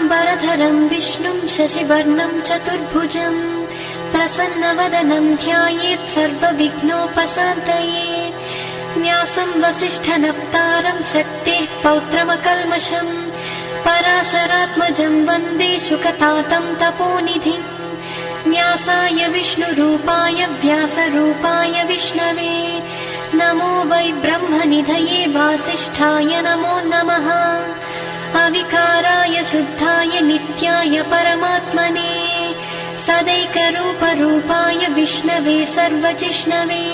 शुक्लाम्बरधरं विष्णुं शशिवर्णं चतुर्भुजं प्रसन्नवदनं ध्यायेत् सर्वविघ्नोपशान्तये। व्यासं वसिष्ठनप्तारं शक्तेः पौत्रमकल्मषम् पराशरात्मजं वन्दे शुकतातं तपोनिधिं। व्यासाय विष्णुरूपाय व्यासरूपाय विष्णवे नमो वै ब्रह्मनिधये वासिष्ठाय नमो नमः। अविकाराय शुद्धाय नित्याय परमात्मने सदैकरूपरूपाय विष्णवे सर्वजिष्णवे।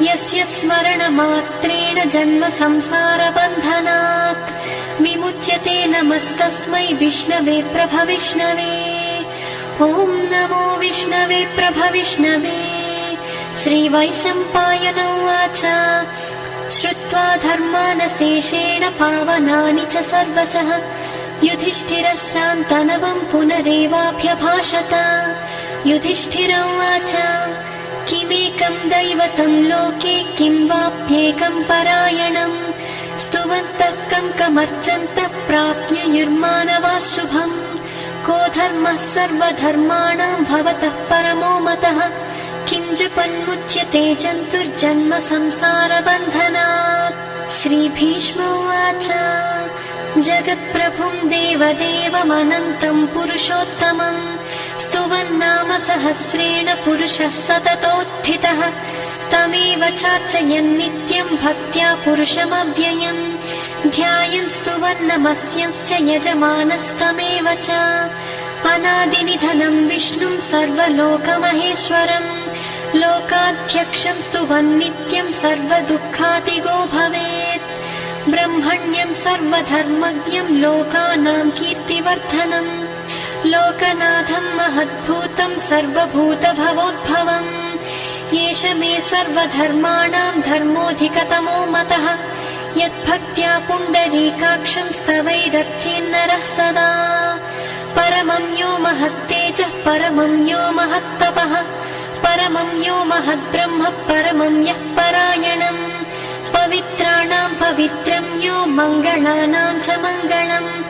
यस्य स्मरणमात्रेण जन्म संसारबन्धनात् विमुच्यते नमस्तस्मै विष्णवे प्रभविष्णवे। ॐ नमो विष्णवे प्रभविष्णवे। श्रीवैशम्पायन उवाच श्रुत्वा धर्मानशेषेण पावनानि च सर्वशः युधिष्ठिरश्चान्तनवं पुनरेवाभ्यभाषत। युधिष्ठिर उवाच किमेकं दैवतं लोके किं वाप्येकं परायणम् स्तुवन्तः कमर्चन्तः प्राप्नुयुर्मानवाः शुभम्। को धर्मः सर्वधर्माणां भवतः परमो मतः किं जपन्मुच्यते जन्तुर्जन्म संसारबन्धनात्। श्रीभीष्म उवाच जगत्प्रभुं देवदेवमनन्तं पुरुषोत्तमं स्तुवन्नाम सहस्रेण पुरुषः सततोत्थितः। तमेव चार्चयन् नित्यं भक्त्या पुरुषमव्ययम् ध्यायन् स्तुवन्नमस्यंश्च यजमानस्तमेव च। अनादिनिधनं विष्णुं सर्वलोकमहेश्वरम् लोकाध्यक्षं स्तुवन्नित्यं सर्वदुःखातिगो भवेत्। ब्रह्मण्यं सर्वधर्मज्ञं लोकानां कीर्तिवर्धनम् लोकनाथं महद्भूतं सर्वभूतभवोद्भवम्। एष मे सर्वधर्माणां धर्मोऽधिकतमो मतः यद्भक्त्या पुण्डरीकाक्षं स्तवैरर्चेन्नरः सदा। परमं यो महत्तेजः परमं यो महत्तपः परमं यो महद्ब्रह्म परमं यः परायणम्। पवित्राणां पवित्रं यो मङ्गलानां च मङ्गलम्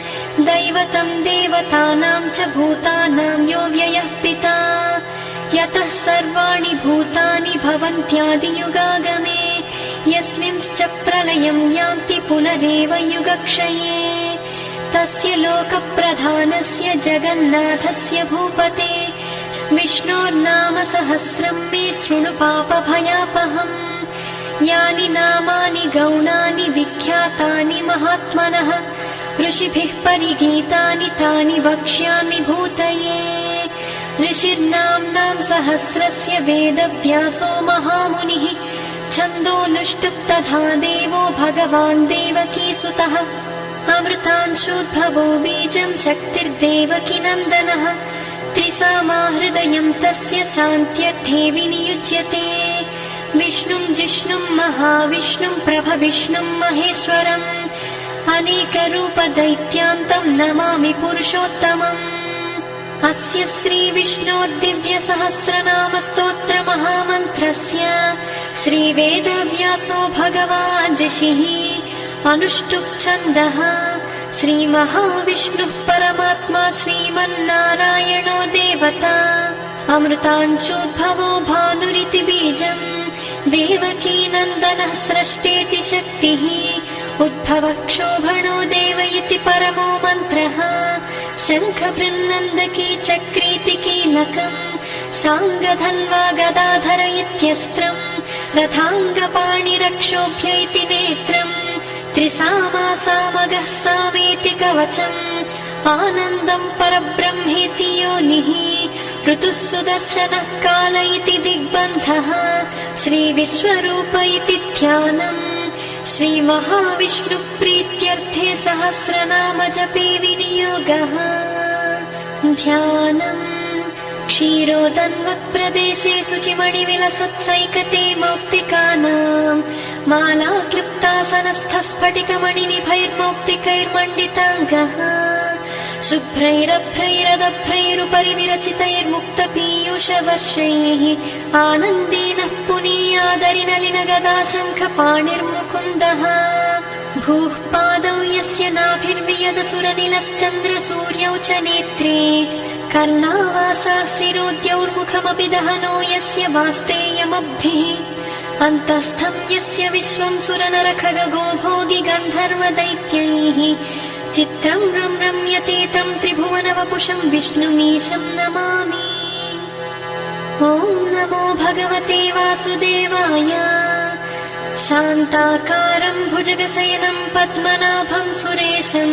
दैवतं देवतानां च भूतानां यो व्ययः पिता। यतः सर्वाणि भूतानि भवन्त्यादियुगागमे यस्मिंश्च प्रलयं यान्ति पुनरेव युगक्षये। तस्य लोकप्रधानस्य जगन्नाथस्य भूपते विष्णोर्नाम सहस्रं मे शृणु पापभयापहम्। यानि नामानि गौणानि विख्यातानि महात्मनः ऋषिभिः परिगीतानि तानि वक्ष्यामि भूतये। ऋषिर्नाम्नां सहस्रस्य वेदव्यासो महामुनिः छन्दोनुष्टुप् तथा देवो भगवान् देवकीसुतः। अमृतांशोद्भवो बीजं शक्तिर्देवकी नन्दनः त्रिसामा हृदयं तस्य शान्त्यर्थे विनियुज्यते। विष्णुं जिष्णुं महाविष्णुं प्रभविष्णुं महेश्वरम् अनेकरूपदैत्यान्तं नमामि पुरुषोत्तमम्। अस्य श्रीविष्णोर्दिव्यसहस्रनामस्तोत्रमहामन्त्रस्य श्रीवेदव्यासो भगवान् ऋषिः अनुष्टुप् छन्दः। श्रीमहाविष्णुः परमात्मा श्रीमन्नारायणो देवता अमृतांशोद्भवो भानुरिति बीजम् देवकी नन्दनः स्रष्टेति शक्तिः उद्भवः क्षोभणो देव इति परमो मन्त्रः। शङ्खबृन्नन्दकी चक्रीति कीलकम् शाङ्गधन्वा गदाधर इत्यस्त्रम् रथाङ्गपाणिरक्षोभ्य इति नेत्रम् त्रिसामा सामगः सामेति कवचम् आनन्दं परब्रह्मेति योनिः ऋतुः सुदर्शनः काल इति दिग्बन्धः श्रीविश्वरूप इति ध्यानम्। श्रीमहाविष्णुप्रीत्यर्थे सहस्रनाम जपे विनियोगः। ध्यानम् क्षीरोदन्वत्प्रदेशे शुचिमणिविलसत्सैकते मौक्तिकानां माला क्लिप्तासनस्थस्फटिकमणिनिभैर्मौक्तिकैर्मण्डिताङ्गः शुभ्रैरभ्रैरदभ्रैरुपरि विरचितैर्मुक्तपीयूषवर्षैः आनन्देन पुनीयादरिनलिनगदाशङ्खपाणिर्मुकुन्दः। भूः पादौ यस्य नाभिर्वियदसुरनिलश्चन्द्रसूर्यौ च नेत्रे कर्णावासाशिरोद्यौर्मुखमपि दहनो यस्य वास्तेयमब्धिः अन्तस्थं यस्य विश्वं सुरनरखगो भोगि गन्धर्वदैत्यैः चित्रं रम्यते तं त्रिभुवनवपुषं विष्णुमीशं नमामि। ॐ नमो भगवते वासुदेवाय। शान्ताकारं भुजगशयनं पद्मनाभं सुरेशं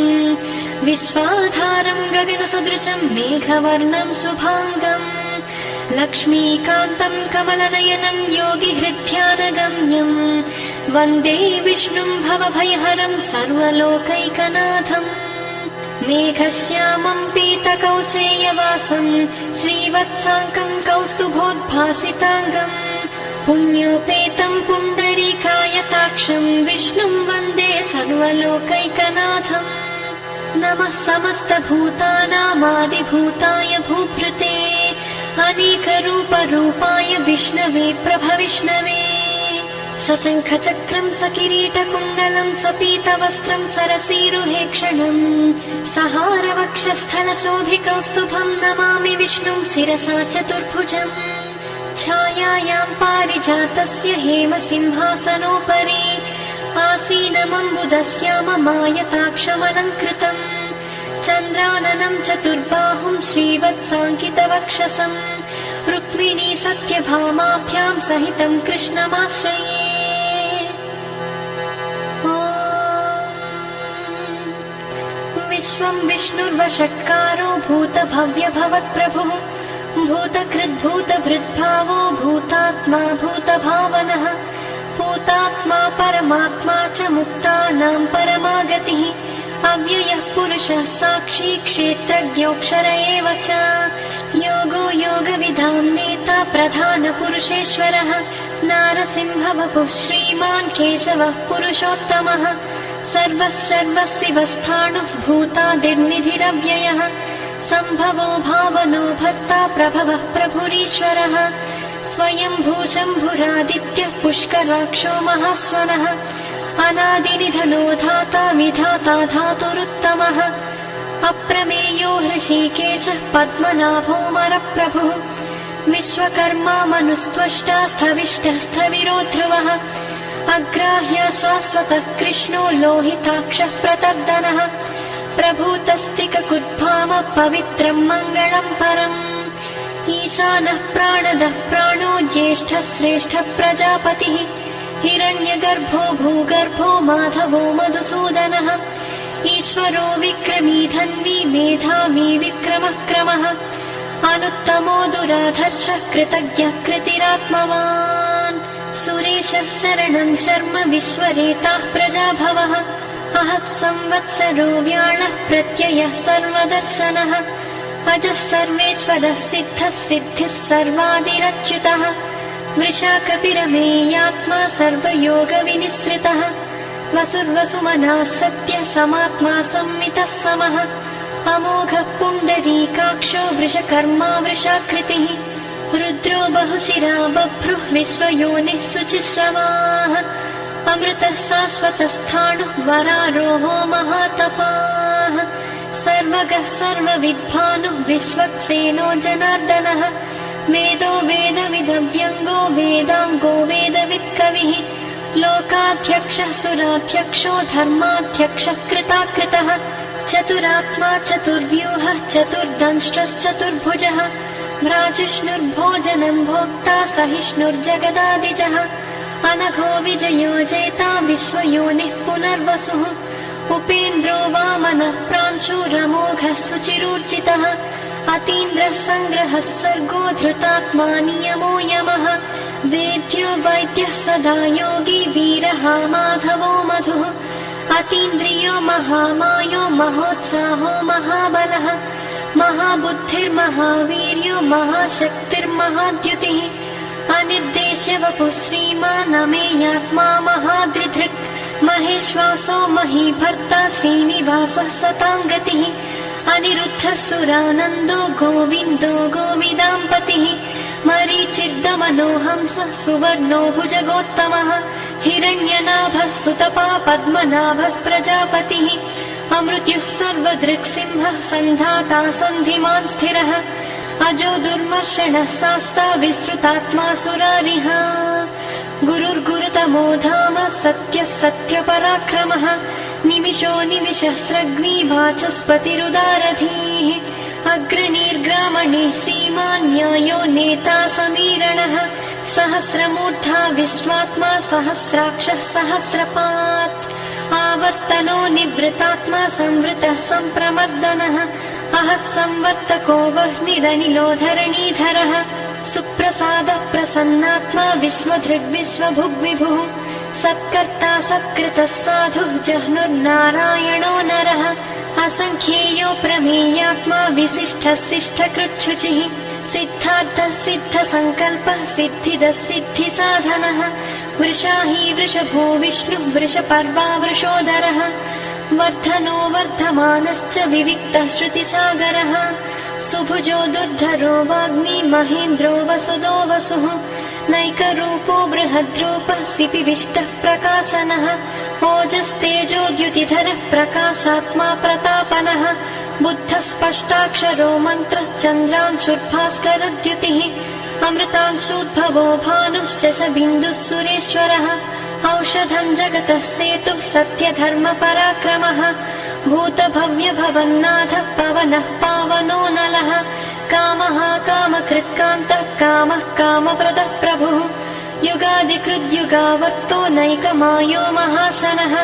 विश्वाधारं गगनसदृशं मेघवर्णं शुभाङ्गम् लक्ष्मीकान्तं कमलनयनं योगिहृद्ध्यानगम्यं वन्दे विष्णुं भवभयहरं सर्वलोकैकनाथम्। मेघश्यामं पीतकौशेयवासं श्रीवत्साङ्कं कौस्तुभोद्भासिताङ्गम् पुण्योपेतं पुण्डरीकायताक्षं विष्णुं वन्दे सर्वलोकैकनाथम्। नमः समस्तभूतानामादिभूताय भूभृते अनेकरूपरूपाय विष्णवे प्रभविष्णवे। सशङ्खचक्रं सकिरीटकुण्डलं सपीतवस्त्रं सरसीरुहेक्षणं सहारवक्षस्थलशोभिकौस्तुभं नमामि विष्णुं शिरसा चतुर्भुजम्। छायायां पारिजातस्य हेमसिंहासनोपरि आसीनमम्बुदस्याममायताक्षमलङ्कृतम् चन्द्राननं चतुर्बाहुं श्रीवत्साङ्कितवक्षसं रुक्मिणी सत्यभामाभ्यां सहितं कृष्णमाश्रये। विश्वं विष्णुर्वषट्कारो भूतभव्यभवत्प्रभुः भूतकृद्भूतभृद्भावो भूतात्मा भूतभावनः भूतात्मा परमात्मा च मुक्तानां परमागतिः अव्ययः पुरुषः साक्षी क्षेत्रज्ञोऽक्षर एव च योगो योगविदां नेता प्रधानपुरुषेश्वरः नारसिंहवपुः श्रीमान् केशवः पुरुषोत्तमः सर्वस्सिवस्थाणुः भूतादिर्निधिरव्ययः सम्भवो भावनो भर्ता प्रभवः प्रभुरीश्वरः स्वयंभू शम्भुरादित्यः पुष्कराक्षो महास्वनः अनादिनिधनो धाता विधाता धातुरुत्तमः अप्रमेयो हृषीकेशः पद्मनाभोऽमरप्रभुः विश्वकर्मा मनुस्त्वष्टा स्थविष्टः स्थविरो ध्रुवः अग्राह्य शाश्वतः कृष्णो लोहिताक्षः प्रतर्दनः प्रभूतस्तिककुद्भाम पवित्रं मङ्गलं परम् ईशानः प्राणदः प्राणो ज्येष्ठः श्रेष्ठः प्रजापतिः हिरण्यगर्भो भूगर्भो माधवो मधुसूदनः ईश्वरो विक्रमी धन्वी मेधावी विक्रमः क्रमः अनुत्तमो दुराधश्च कृतज्ञः कृतिरात्मवान् सुरेशः शरणं शर्म विश्वरेताः प्रजाभवः अहः संवत्सरो व्याळः प्रत्ययः सर्वदर्शनः अजः सर्वेश्वरः सिद्धः सिद्धिः सर्वादिरच्युतः वृषाकपिरमेयात्मा सर्वयोगविनिसृतः वसुर्वसुमनः सत्यः समात्मा संमितः समः अमोघः पुण्डरीकाक्षो वृषकर्मा वृषाकृतिः रुद्रो बहुशिरा बभ्रुः विश्वयोनिः शुचिश्रवाः अमृतः शाश्वतस्थाणुः वरारोहो महातपाः सर्वगः सर्वविद्भानुः विश्वक्सेनो जनार्दनः वेदो वेदविदव्यङ्गो वेदाङ्गो वेदवित्कविः लोकाध्यक्षः सुराध्यक्षो धर्माध्यक्षः कृताकृतः चतुरात्मा चतुर्व्यूहः चतुर्दंष्ट्रश्चतुर्भुजः भ्राजिष्णुर्भोजनं भोक्ता सहिष्णुर्जगदादिजः अनघो विजयो जेता विश्वयोनिः पुनर्वसुः उपेन्द्रो वामनः प्रांशुरमोघः सुचिरूर्जितः अतीन्द्रः सङ्ग्रहः सर्गो धृतात्मा नियमो यमः वेद्यो वैद्यः सदा योगी वीरः माधवो मधुः अतीन्द्रियो महामायो महोत्साहो महाबलः महाबुद्धिर्महावीर्यो महाशक्तिर्महाद्युतिः अनिर्देश्य वपुः श्रीमान् अमेयात्मा महादृधृक् महेश्वासो महीभर्ता श्रीनिवासः सताङ्गतिः अनिरुद्धः सुरानन्दो गोविन्दो गोविदाम्पतिः मरीचिर्दमनोहंसः सुवर्णो भुजगोत्तमः हिरण्यनाभः सुतपा पद्मनाभः प्रजापतिः अमृत्युः सर्वदृक्सिंहः सन्धाता सन्धिमान् स्थिरः अजो दुर्मर्षणः शास्ता विश्रुतात्मा सुरारिः गुरुर्गुरुतमो धाम सत्यः सत्यपराक्रमः निमिषो निमिषस्रग्वी वाचस्पतिरुदारधीः अग्रणीर्ग्रामणे श्रीमान् न्यायो नेता समीरणः सहस्रमूर्धा विश्वात्मा सहस्राक्षः सहस्रपात् आवर्तनो निवृतात्मा संवृतः सम्प्रमर्दनः अहः संवर्तको वह्निरनिलो धरणीधरः सुप्रसादः प्रसन्नात्मा विश्वधृग्विश्वभुग्विभुः सत्कर्ता सत्कृतः साधुः जह्नुर्नारायणो नरः असङ्ख्येयो प्रमेयात्मा विशिष्टः शिष्टकृच्छुचिः सिद्धार्थः सिद्धसङ्कल्पः सिद्धिदः सिद्धिसाधनः वृषाही वृषभो विष्णुः वृषपर्वा वृषोदरः वर्धनो वर्धमानश्च विविक्तः श्रुतिसागरः सुभुजो दुर्धरो वाग्मी महेन्द्रो वसुदो वसुः नैकरूपो बृहद्रूपः सिपिविष्टः प्रकाशनः ओजस्तेजोद्युतिधरः प्रकाशात्मा प्रतापनः बुद्धः स्पष्टाक्षरो मन्त्रः चन्द्रांशुर्भास्करद्युतिः अमृतांशूद्भवो भानुश्च बिन्दुः सुरेश्वरः औषधं जगतः सेतुः सत्यधर्मपराक्रमः भूतभव्यभवन्नाथः पवनः पावनो नलः कामः कामकृत्कान्तः कामः कामप्रदः प्रभुः युगादिकृद्युगावर्तो नैकमायो महासनः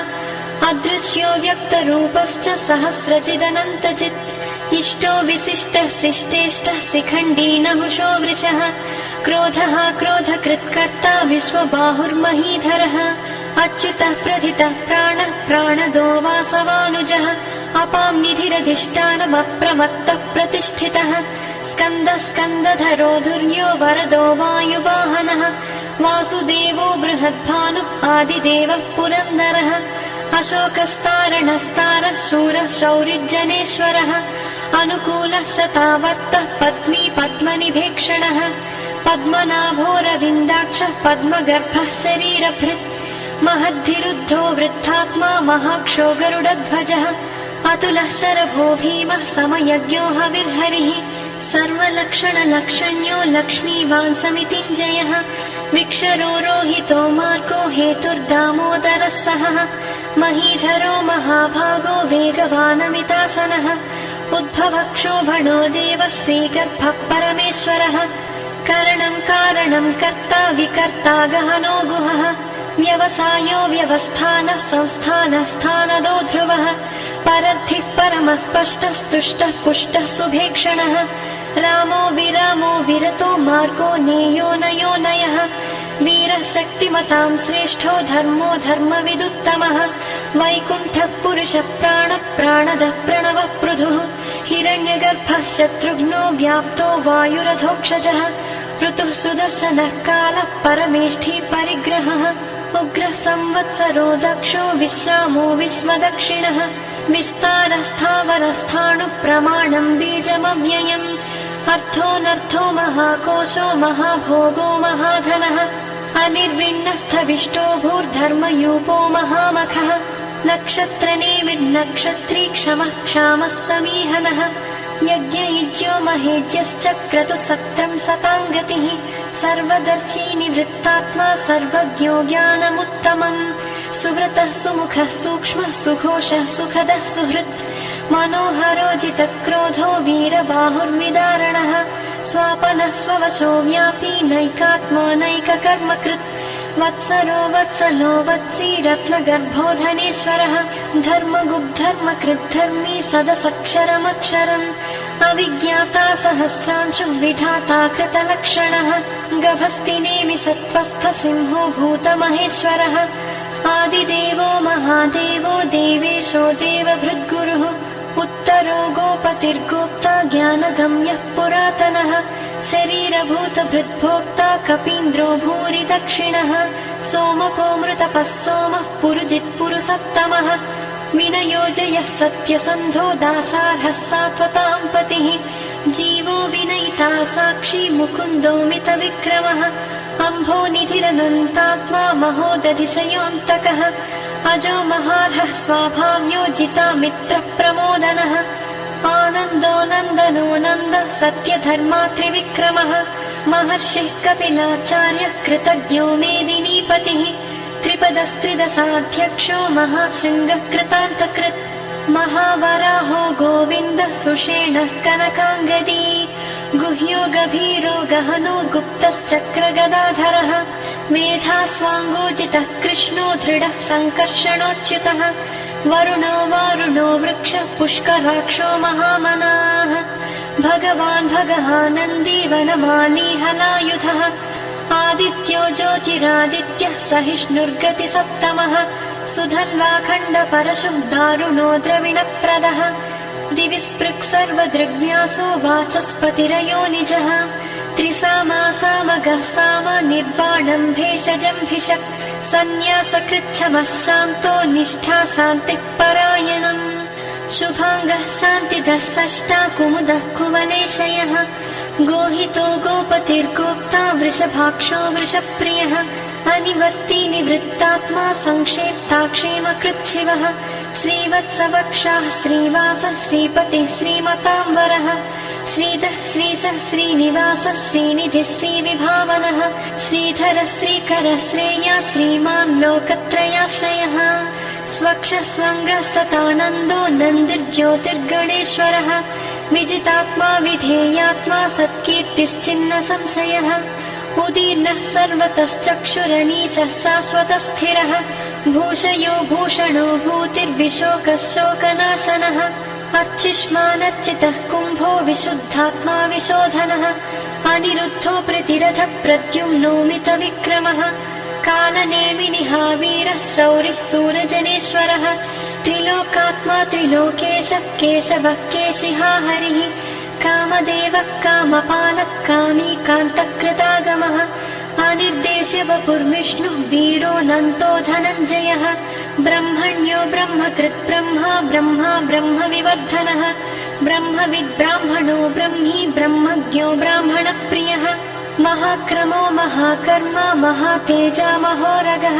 अदृश्यो व्यक्तरूपश्च सहस्रचिदनन्तचित् इष्टो विशिष्टः शिष्टेष्टः शिखण्डी नहुषो वृषः क्रोधः क्रोधकृत्कर्ता विश्वबाहुर्महीधरः अच्युतः प्रथितः प्राणः प्राणदो वासवानुजः अपां निधिरधिष्ठानमप्रमत्तः प्रतिष्ठितः स्कन्दः स्कन्दधरो धुर्यो वरदो वायुवाहनः वासुदेवो बृहद्भानुः आदिदेवः पुरन्दरः अशोकस्तारणस्तारः शूरः शौरिर्जनेश्वरः अनुकूलः सतावर्तः पद्मी पद्मनिभेक्षणः पद्मनाभोरविन्दाक्षः पद्मगर्भः शरीरभृत् महद्धिरुद्धो वृद्धात्मा महाक्षो गरुडध्वजः अतुलः शरभो भीमः समयज्ञो हविर्हरिः सर्वलक्षणलक्षण्यो लक्ष्मीवान् समितिञ्जयः विक्षरो रोहितो मार्गो हेतुर्दामोदरः सहः महीधरो महाभागो वेगवानमितासनः उद्भवः क्षोभणो देव श्रीगर्भः परमेश्वरः करणं कारणं कर्ता विकर्ता गहनो गुहः व्यवसायो व्यवस्थानः संस्थानः स्थानदो ध्रुवः परर्थिः परमस्पष्टस्तुष्टः पुष्टः सुभेक्षणः रामो विरामो विरतो मार्गो नेयो नयो नयः वीरः शक्तिमतां श्रेष्ठो धर्मो धर्मविदुत्तमः वैकुण्ठः पुरुषः प्राणः प्राणदः प्रणवः पृथुः हिरण्यगर्भः शत्रुघ्नो व्याप्तो वायुरधोक्षजः ऋतुः सुदर्शनः कालः परमेष्ठी परिग्रहः उग्रः संवत्सरो दक्षो विश्रामो विश्वदक्षिणः विस्तारः स्थावरस्थाणुः प्रमाणं बीजमव्ययम् अर्थोऽनर्थो महाकोशो महाभोगो महाधनः अनिर्विण्णस्थविष्टो भूर्धर्मयूपो महामखः नक्षत्रनेमिर्नक्षत्री क्षमः क्षामः समीहनः यज्ञयुज्यो महेज्यश्च क्रतुः सत्रं सतां गतिः सर्वदर्शी निवृत्तात्मा सर्वज्ञो ज्ञानमुत्तमम् सुव्रतः सुमुखः सूक्ष्मः सुघोषः सुखदः सुहृत् मनोहरो जितक्रोधो वीरबाहुर्विदारणः स्वापनः स्ववशो व्यापी नैकात्मा नैककर्मकृत् वत्सरो वत्सलो वत्सी रत्नगर्भो धनेश्वरः धर्मगुब्धर्मकृद्धर्मी सदसक्षरमक्षरम् अविज्ञाता सहस्रांशुः विधाता कृतलक्षणः गभस्तिनेमि सत्त्वस्थ सिंहो भूतमहेश्वरः आदिदेवो महादेवो देवेशो देवभृद्गुरुः उत्तरो गोपतिर्गोप्ता ज्ञानगम्यः पुरातनः शरीरभूतभृद्भोक्ता कपीन्द्रो भूरि दक्षिणः सोमपोऽमृतपः सोमः पुरुजित्पुरुसत्तमः विनयोजयः सत्यसन्धो दासार्हः सात्वतां पतिः जीवो विनयिता साक्षी मुकुन्दो मितविक्रमः अम्भोनिधिरनन्तात्मा महोदधिशयोऽन्तकः अजो महार्हः स्वाभाव्यो जिता मित्रप्रमोदनः आनन्दो नन्दनो नन्दः सत्यधर्मा त्रिविक्रमः महर्षिः कपिलाचार्यः कृतज्ञो मेदिनीपतिः त्रिपदस्त्रिदशाध्यक्षो महाशृङ्गः कृतान्तकृत् महावराहो गोविन्दः सुषेणः कनकाङ्गदी गुह्यो गभीरो गहनो गुप्तश्चक्रगदाधरः मेधास्वाङ्गोजितः कृष्णो दृढः सङ्कर्षणोच्युतः वरुणो वारुणो वृक्षः पुष्कराक्षो महामनाः भगवान् भगवानन्दी वनमाली हलायुधः आदित्यो ज्योतिरादित्यः सहिष्णुर्गतिसप्तमः सुधन्वाखण्डपरशुः दारुणो द्रविणप्रदः दिवि स्पृक् सर्वदृग्न्यासो वाचस्पतिरयो निजः त्रिसामासामगः साम निर्बाणं भेषजम्भिषक् सन्न्यासकृच्छमः शान्तो निष्ठा शान्तिः परायणम् शुभाङ्गः शान्तिदः षष्ठा कुमुदः कुवलेशयः गोहितो गोपतिर्गोप्ता वृषभाक्षो वृषप्रियः अनिवर्ती निवृत्तात्मा संक्षेप्ताक्षेमकृच्छिवः श्रीवत्सवक्षाः श्रीवासः श्रीपतिः श्रीमताम्बरः श्रीधः श्रीशः श्रीनिवासः श्रीनिधिः श्रीविभावनः श्रीधरः श्रीकरः श्रेया श्रीमान् लोकत्रयाश्रयः स्वक्षः स्वङ्गः सतानन्दो नन्दिर्ज्योतिर्गणेश्वरः विजितात्मा विधेयात्मा सत्कीर्तिश्चिन्न संशयः उदीर्णः सर्वतश्चक्षुरनीशः शाश्वतस्थिरः भूषयो भूषणो भूतिर्विशोकः शोकनाशनः अर्चिष्मानर्चितः कुम्भो विशुद्धात्मा विशोधनः अनिरुद्धो प्रतिरथः प्रद्युम्नो मितविक्रमः कालनेमिनिहावीरः शौरिः सूरजनेश्वरः त्रिलोकात्मा त्रिलोकेशः केशवः केशिहा हरिः कामदेवः कामपालः कामी कान्तकृतागमः अनिर्देश्य वपुर्विष्णुः वीरोऽनन्तो धनञ्जयः ब्रह्मण्यो ब्रह्मकृत् ब्रह्मा ब्रह्मा ब्रह्मविवर्धनः ब्रह्मविद्ब्राह्मणो ब्रह्मी ब्रह्मज्ञो ब्राह्मणप्रियः महाक्रमो महाकर्मा महातेजा महोरगः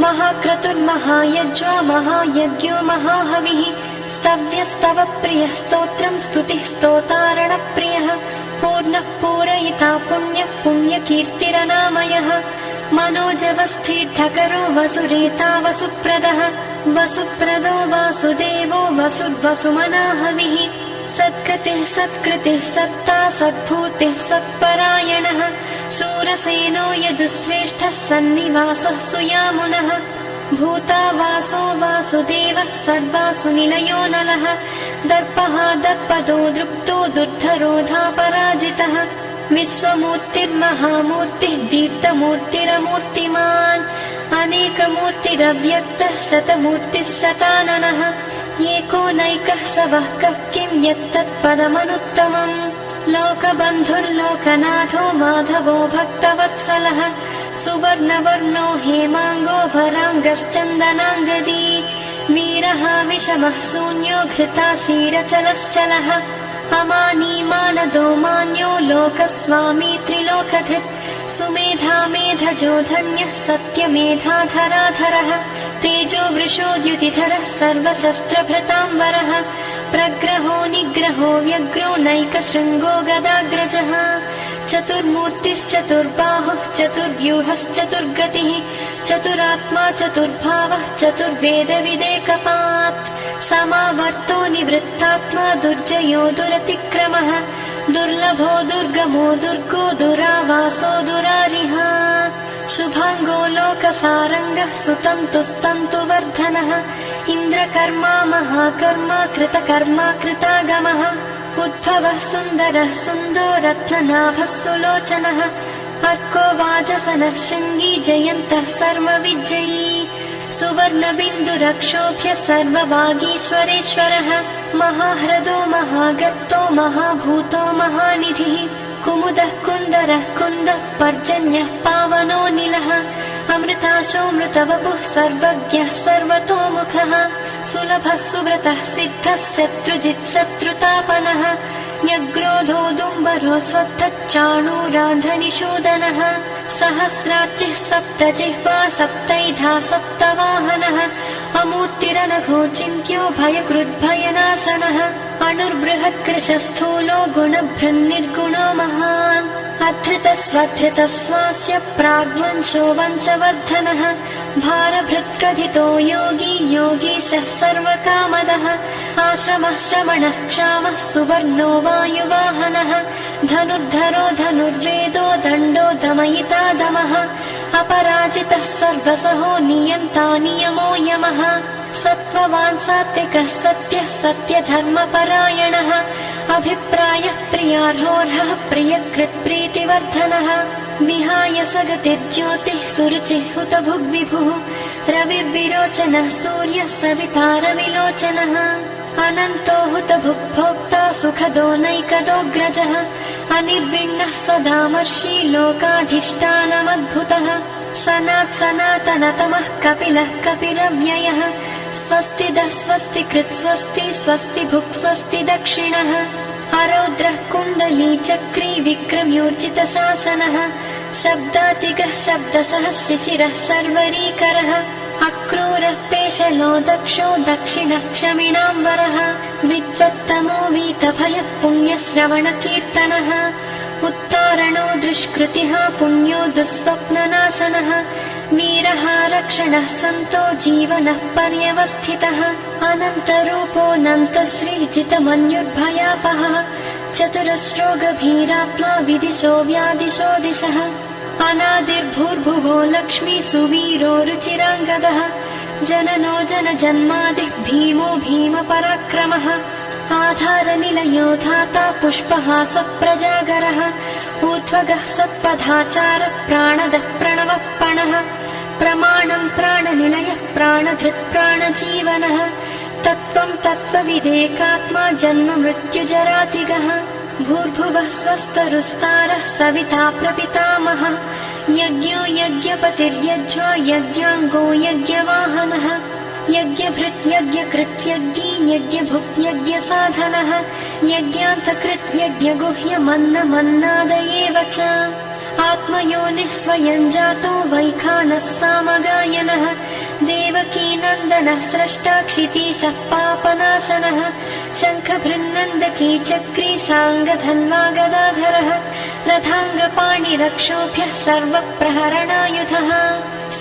महाक्रतुर्महायज्वा महायज्ञो महाहविः स्तव्यस्तव प्रियः स्तोत्रं स्तुतिः स्तोतारणप्रियः पूर्णः पूरयिता पुण्यः पुण्यकीर्तिरनामयः मनोजवस्थितकरो वसुरेता वसुप्रदः वसुप्रदो वासुदेवो वसुर्वसुमनाहविः सत्कृतिः सत्कृतिः सत्ता सद्भूतिः सत्परायणः शूरसेनो यदुश्रेष्ठः सन्निवासः सुयामुनः भूतावासो वासुदेवः सर्वासु निलयो नलः दर्पः दर्पदो दृप्तो दुर्धरोधापराजितः विश्वमूर्तिर्महामूर्तिः दीप्तमूर्तिरमूर्तिमान् अनेकमूर्तिरव्यक्तः शतमूर्तिः शताननः एको नैकः स वः कः किं यत्तत्पदमनुत्तमम् लोकबन्धुर्लोकनाथो माधवो भक्तवत्सलः सुवर्णवर्णो हेमाङ्गो भराङ्गश्चन्दनाङ्गदी वीरः विषमः शून्यो घृतासीरचलश्चलः अमानी मानदो मान्यो लोकस्वामी त्रिलोकधृत् सुमेधा मेधजो धन्यः सत्यमेधाधराधरः तेजो वृषोद्युतिधरः सर्वशस्त्रभृताम्बरः प्रग्रहो निग्रहो व्यग्रो नैकशृङ्गो गदाग्रजः चतुर्मूर्तिश्चतुर्बाहुः चतुर्व्यूहश्चतुर्गतिः चतुरात्मा चतुर्भावः चतुर्वेदविदेकपात् समावर्तो निवृत्तात्मा दुर्जयो दुरतिक्रमः दुर्लभो दुर्गमो दुर्गो दुरावासो दुरारिः शुभाङ्गो लोकसारङ्गः सुतन्तुस्तन्तुवर्धनः इन्द्रकर्मा महाकर्मा कृतकर्मा कृतागमः उद्भवः सुन्दरः सुन्दो रत्ननाभः सुलोचनः अर्को वाजसनः शृङ्गी जयन्तः सर्वविजयी सुवर्णबिन्दुरक्षोभ्य सर्ववागीश्वरेश्वरः महाह्रदो महागर्तो महाभूतो महानिधिः कुमुदः कुन्दरः कुन्दः पर्जन्यः पावनो निलः अमृताशोऽमृतवपुः सर्वज्ञः सर्वतोमुखः सुलभः सुव्रतः सिद्धः शत्रुजित् शत्रुतापनः न्यग्रोधोदुम्बरो स्वत्थच्चाणूरान्धनिषूदनः सहस्रार्चिः सप्तजिह्वा सप्तैधा सप्तवाहनः अमूर्तिरनघो चिन्त्यो भयकृद्भयनाशनः अणुर्बृहत्कृशस्थूलो गुणभृन्निर्गुणो महान् अधृतस्वधृतस्वास्य प्राग्वंशो वंशवर्धनः भारभृत्कथितो योगी योगी सः सर्वकामदः आश्रमः श्रवणः क्षामः सुवर्णो वायुवाहनः धनुर्धरो धनुर्वेदो दण्डो दमयिता दमः अपराजितः सर्वसहो नियन्ता नियमो यमः सत्त्ववान् सात्विकः सत्यः सत्यधर्मपरायणः अभिप्रायः प्रियार्होर्हः प्रियकृत्प्रीतिवर्धनः विहाय सगतिर्ज्योतिः सुरुचिः हुत भुग्विभुः रविर्विरोचनः सूर्यः सविता रविलोचनः अनन्तो हुत भुग्भोक्ता सुखदो नैकदोऽग्रजः अनिर्विण्णः सदामर्षि लोकाधिष्ठानमद्भुतः सनात् सनातनतमः कपिलः कपिरव्ययः स्वस्तिदः स्वस्ति कृत् स्वस्ति स्वस्ति भुक् स्वस्ति दक्षिणः अरौद्रः कुण्डली चक्री विक्रम्योर्जितशासनः शब्दातिगः शब्दसः शिशिरः सर्वरीकरः अक्रूरः पेशलो दक्षो दक्षिणः क्षमिणाम्बरः विद्वत्तमो वीतभयः पुण्यश्रवणकीर्तनः उत्तारणो दुष्कृतिः पुण्यो दुःस्वप्ननाशनः वीरः रक्षणः सन्तो जीवनः पर्यवस्थितः अनन्तरूपोऽनन्तश्रीजितमन्युर्भयापहः चतुरश्रो गभीरात्मा विदिशो व्यादिशो दिशः अनादिर्भूर्भुवो लक्ष्मी सुवीरो रुचिराङ्गदः जननो जनजन्मादिः भीमो भीमपराक्रमः आधारनिलयो धाता पुष्पहासः प्रजागरः ऊर्ध्वगः सत्पथाचारः प्राणदः प्रणवप्पणः प्रमाणं प्राणनिलयः प्राणधृत् प्राणजीवनः तत्त्वं तत्त्वविदेकात्मा जन्म मृत्युजरातिगः भूर्भुवः स्वस्तरुस्तारः सविता प्रपितामहः यज्ञो यज्ञपतिर्यज्वा यज्ञाङ्गो यज्ञवाहनः यज्ञभृत् यज्ञकृत् यज्ञी यज्ञभुक् यज्ञसाधनः यज्ञान्तकृत् यज्ञगुह्यमन्नमन्नादयेव च आत्मयोनिः स्वयं जातो वैखानः सामगायनः देवकीनन्दनः स्रष्टा क्षितीशः पापनाशनः शङ्खभृन्नन्दकी चक्री साङ्गधन्वा गदाधरः रथाङ्गपाणिरक्षोभ्यः सर्वप्रहरणायुधः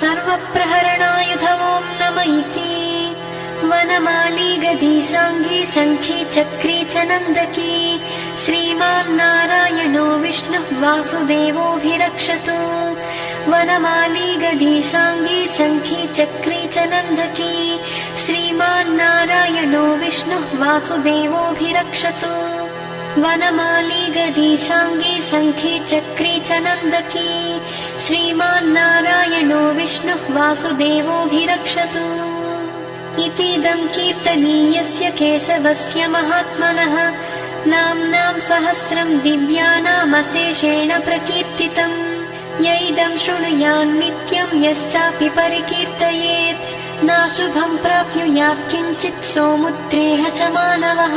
सर्वप्रहरणायुध ॐ नम इति वनमाली गदी साङ्गी शङ्खी चक्री च नन्दकी श्रीमान् नारायणो विष्णुः वासुदेवोऽभिरक्षतु वनमाली गदी साङ्गी शङ्खी चक्री च नन्दकी श्रीमान् नारायणो विष्णुः वासुदेवोऽभिरक्षतु वनमाली गदी साङ्गी शङ्खी चक्री च नन्दकी श्रीमान् नारायणो विष्णुः वासुदेवोऽभिरक्षतु इतीदं कीर्तनीयस्य केशवस्य महात्मनः नाम्नां सहस्रं दिव्यानामशेषेण प्रकीर्तितम् य इदं शृणुयान् नित्यं यश्चापि परिकीर्तयेत् नाशुभं प्राप्नुयात् किञ्चित् सोमुद्रेह च मानवः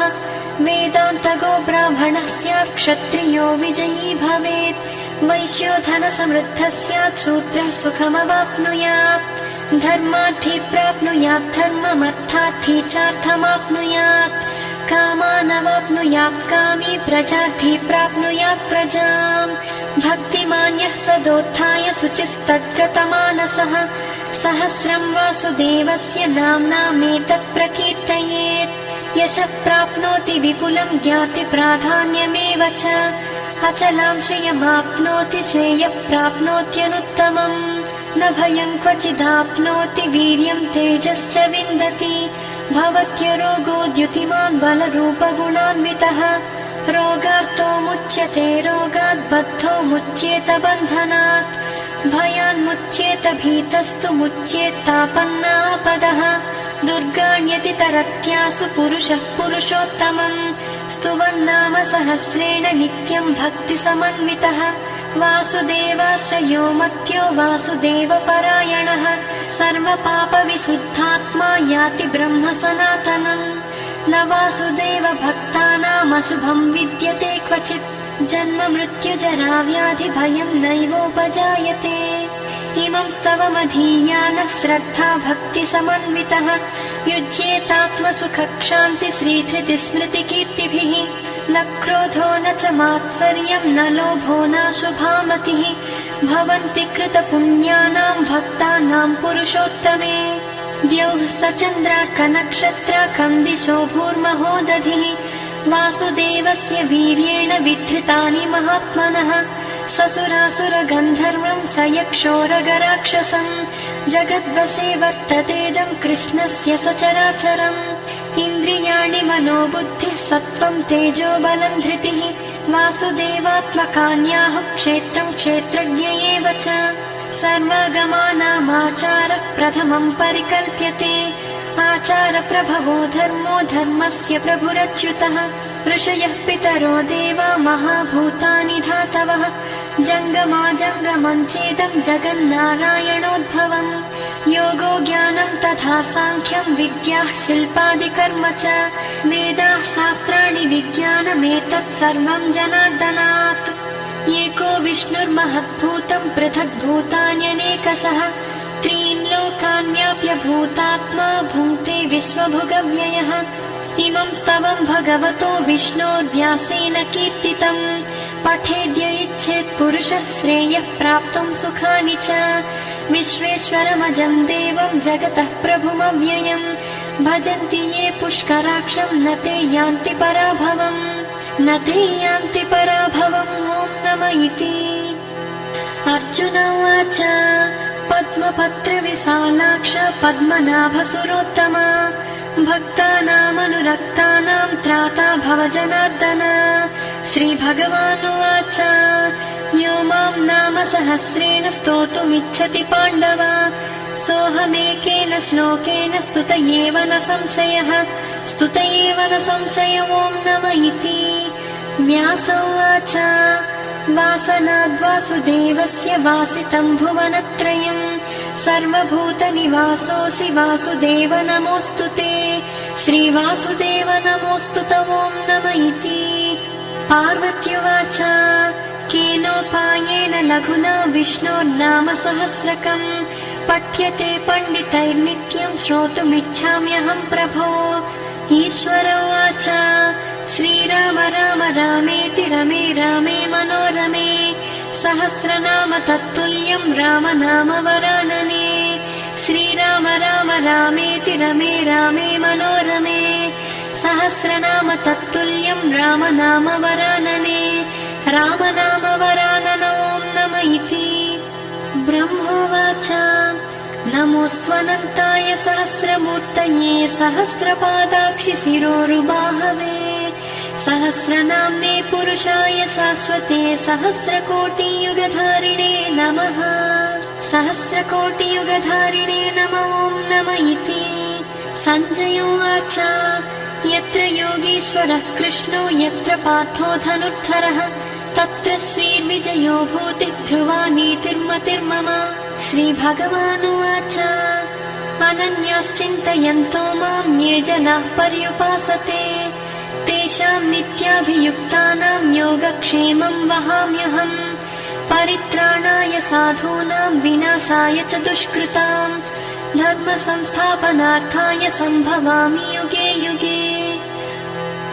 वेदान्तगो ब्राह्मणः स्यात् क्षत्रियो विजयी भवेत् वैश्यो धनसमृद्धः स्यात् शूद्रः सुखमवाप्नुयात् धर्मार्थी प्राप्नुयात् धर्ममर्थार्थी चार्थमाप्नुयात् कामानवाप्नुयात् कामी प्रजार्थी प्राप्नुयात् प्रजाम् भक्तिमान्यः सदोत्थाय शुचिस्तद्गतमानसः सहस्रं वासुदेवस्य नाम्नामेतत् प्रकीर्तयेत् यशः प्राप्नोति विपुलं ज्ञाति प्राधान्यमेव च अचलां श्रियमाप्नोति श्रेयः प्राप्नोत्यनुत्तमम् न भयं क्वचिदाप्नोति वीर्यं तेजश्च विन्दति भवत्यरोगो द्युतिमान् बलरूपगुणान्वितः रोगार्तो मुच्यते रोगात् बद्धो मुच्येत बन्धनात् भयान्मुच्येत भीतस्तु मुच्येत्तापन्नापदः दुर्गाण्यति तरत्यासु पुरुषः पुरुषोत्तमम् स्तुवन्नाम सहस्रेण नित्यं भक्तिसमन्वितः वासुदेवाश्रयो मत्यो वासुदेवपरायणः सर्वपापविशुद्धात्मा याति ब्रह्म सनातनम् न वासुदेव भक्तानामशुभं विद्यते क्वचित् जन्म मृत्युजरा व्याधि भयं नैवोपजायते इमं स्तवमधीयानः श्रद्धा भक्ति समन्वितः युज्येतात्मसुखक्षान्ति श्रीधृतिस्मृतिकीर्तिभिः न क्रोधो न च मात्सर्यं न लोभो नाशुभामतिः भवन्ति कृतपुण्यानां भक्तानां पुरुषोत्तमे द्यौः सचन्द्रार्कनक्षत्राकं दिशो भूर्महोदधिः वासुदेवस्य वीर्येण विधृतानि महात्मनः ससुरासुरगन्धर्वं स यक्षोरगराक्षसं जगद्वसे वर्ततेदं कृष्णस्य सचराचरम् इन्द्रियाणि मनोबुद्धिः सत्त्वं तेजो बलं धृतिः वासुदेवात्मकान्याहुः क्षेत्रं क्षेत्रज्ञ एव च सर्वागमानामाचारः प्रथमं परिकल्प्यते आचारप्रभवो धर्मो धर्मस्य प्रभुरच्युतः ऋषयः पितरो देवा महाभूतानि धातवः जङ्गमाजङ्गमं चेदं जगन्नारायणोद्भवम् योगो ज्ञानं तथा साङ्ख्यं विद्याः शिल्पादिकर्म च वेदाः शास्त्राणि विज्ञानमेतत् सर्वं जनार्दनात् एको विष्णुर्महद्भूतं पृथग्भूतान्यनेकशः त्रीन् लोकान् व्याप्य भूतात्मा भुङ्क्ते विश्वभुगव्ययः इमं स्तवं भगवतो विष्णोर्व्यासेन कीर्तितं पठेद्य इच्छेत् पुरुषः श्रेयः प्राप्तुं सुखानि च विश्वेश्वरमजं देवं जगतः प्रभुमव्ययम् भजन्ति ये पुष्कराक्षं न ते यान्ति पराभवम् ॐ नमः इति अर्जुन उवाच पद्मपत्रविशालाक्ष पद्मनाभसुरोत्तम भक्तानामनुरक्तानां त्राता भव जनार्दन श्रीभगवानुवाच यो मां नाम सहस्रेण स्तोतुमिच्छति पाण्डव सोऽहमेकेन श्लोकेन स्तुत एव न संशयः ॐ नमः इति व्यास उवाच वासनाद्वासुदेवस्य वासितं भुवनत्रयं सर्वभूतनिवासोऽसि वासुदेव नमोऽस्तु ते श्रीवासुदेव नमोऽस्तु ॐ नमः इति पार्वत्युवाच केनोपायेन लघुना विष्णोर्नाम सहस्रकम् पठ्यते पण्डितैर्नित्यं श्रोतुमिच्छाम्यहं प्रभो ईश्वर उवाच श्रीराम राम रामेति रमे रामे मनोरमे सहस्रनाम तत्तुल्यं राम नाम वरानने श्रीराम राम रामेति रमे रामे मनोरमे सहस्रनाम तत्तुल्यं राम नाम वरानने राम नाम वरानन ॐ नमः इति ब्रह्मोवाच नमोऽस्त्वनन्ताय सहस्रमूर्तये सहस्रपादाक्षि शिरोरुबाहवे सहस्रनाम्ने पुरुषाय शाश्वते सहस्रकोटियुगधारिणे नमः सहस्रकोटियुगधारिणे नमः ॐ नमः इति सञ्जय उवाच यत्र योगीश्वरः कृष्णो यत्र पार्थो धनुर्धरः तत्र श्रीर्विजयो भूतिः ध्रुवा नीतिर्मतिर्मम श्रीभगवानुवाच अनन्याश्चिन्तयन्तो मां ये जनाः पर्युपासते तेषां नित्याभियुक्तानां योगक्षेमं वहाम्यहम् परित्राणाय साधूनां विनाशाय च दुष्कृतां धर्म संस्थापनार्थाय सम्भवामि युगे युगे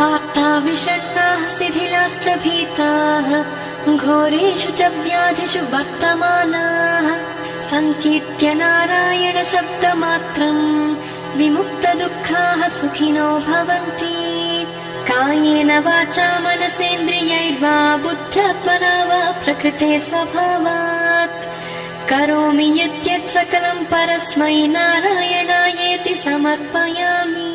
आर्ता विषण्णाः शिथिलाश्च भीताः घोरेषु च व्याधिषु वर्तमानाः संकीर्त्य नारायण शब्दमात्रम् विमुक्तदुःखाः सुखिनो भवन्ति कायेन वाचा मनसेन्द्रियैर्वा बुद्ध्यात्मना वा प्रकृते स्वभावात् करोमि यद्यत् सकलं परस्मै नारायणायेति समर्पयामि।